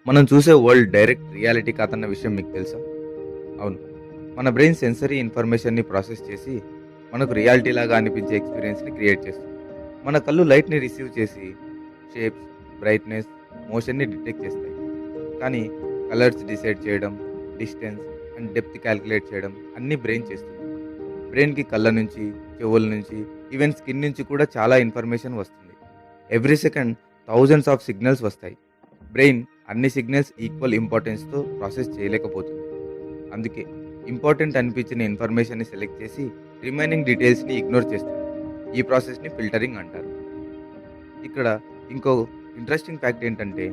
మనం చూసే world direct reality కాదన్న విషయం మీకు తెలుసా? అవును. మన బ్రెయిన్ సెన్సరీ ఇన్ఫర్మేషన్‌ని ప్రాసెస్ చేసి, మనకు రియాలిటీ లాగా అనిపించే ఎక్స్‌పీరియన్స్‌ని క్రియేట్ చేస్తుంది. మన కళ్ళు లైట్‌ని రిసీవ్ చేసి, షేప్స్, బ్రైట్‌నెస్, మోషన్‌ని డిటెక్ట్ చేస్తాయి. కానీ కలర్స్ డిసైడ్ చేయడం, డిస్టెన్స్ అండ్ డెప్త్ క్యాలిక్యులేట్ చేయడం అన్నీ బ్రెయిన్ చేస్తుంది. బ్రెయిన్‌కి కళ్ళ నుంచి, చెవుల నుంచి, ఈవెన్ స్కిన్ నుంచి కూడా చాలా ఇన్ఫర్మేషన్ వస్తుంది. Every second thousands of signals వస్తాయి. బ్రెయిన్ అన్ని సిగ్నల్స్ ఈక్వల్ ఇంపార్టెన్స్‌తో ప్రాసెస్ చేయలేకపోతుంది. అందుకే ఇంపార్టెంట్ అనిపించిన ఇన్ఫర్మేషన్‌ని సెలెక్ట్ చేసి రిమైనింగ్ డీటెయిల్స్‌ని ఇగ్నోర్ చేస్తుంది. ఈ ప్రాసెస్‌ని ఫిల్టరింగ్ అంటారు. ఇక్కడ ఇంకో ఇంట్రెస్టింగ్ ఫ్యాక్ట్ ఏంటంటే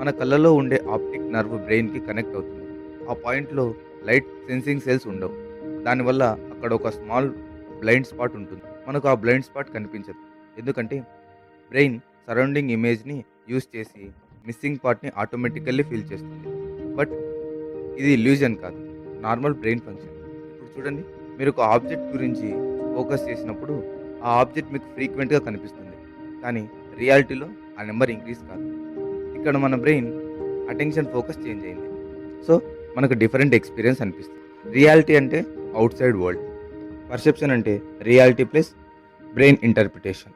మన కళ్ళలో ఉండే ఆప్టిక్ నర్వ్ బ్రెయిన్‌కి కనెక్ట్ అవుతుంది. ఆ పాయింట్‌లో లైట్ సెన్సింగ్ సెల్స్ ఉండవు. దానివల్ల అక్కడ ఒక స్మాల్ బ్లైండ్ స్పాట్ ఉంటుంది. మనకు ఆ బ్లైండ్ స్పాట్ కనిపించదు. ఎందుకంటే బ్రెయిన్ సరౌండింగ్ ఇమేజ్‌ని యూజ్ చేసి మిస్సింగ్ పార్ట్‌ని ఆటోమేటికల్లీ ఫీల్ చేస్తుంది. బట్ ఇది ఇల్యూజన్ కాదు. Normal brain function. ఇప్పుడు చూడండి, మీరు ఒక ఆబ్జెక్ట్ గురించి ఫోకస్ చేసినప్పుడు ఆ ఆబ్జెక్ట్ మీకు ఫ్రీక్వెంట్‌గా కనిపిస్తుంది. కానీ రియాలిటీలో ఆ నంబర్ ఇంక్రీజ్ కాదు. ఇక్కడ మన బ్రెయిన్ అటెన్షన్ ఫోకస్ చేంజ్ అయింది. సో, మనకు డిఫరెంట్ ఎక్స్‌పీరియన్స్ అనిపిస్తుంది. రియాలిటీ అంటే ఔట్‌సైడ్ వరల్డ్. పర్సెప్షన్ అంటే రియాలిటీ ప్లస్ బ్రెయిన్ ఇంటర్ప్రిటేషన్.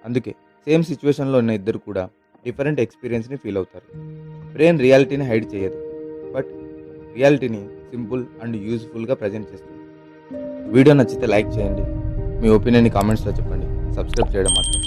అందుకే సేమ్ సిట్యుయేషన్‌లో ఉన్న ఇద్దరు కూడా డిఫరెంట్ ఎక్స్‌పీరియన్స్‌ని ఫీల్ అవుతారు. బ్రెయిన్ రియాలిటీని హైడ్ చేయదు. బట్ రియాలిటీని సింపుల్ అండ్ యూజ్‌ఫుల్‌గా ప్రెజెంట్ చేస్తుంది. వీడియో నచ్చితే లైక్ చేయండి. మీ ఒపీనియన్‌ని కామెంట్స్‌లో చెప్పండి. సబ్స్క్రైబ్ చేయడం మాత్రం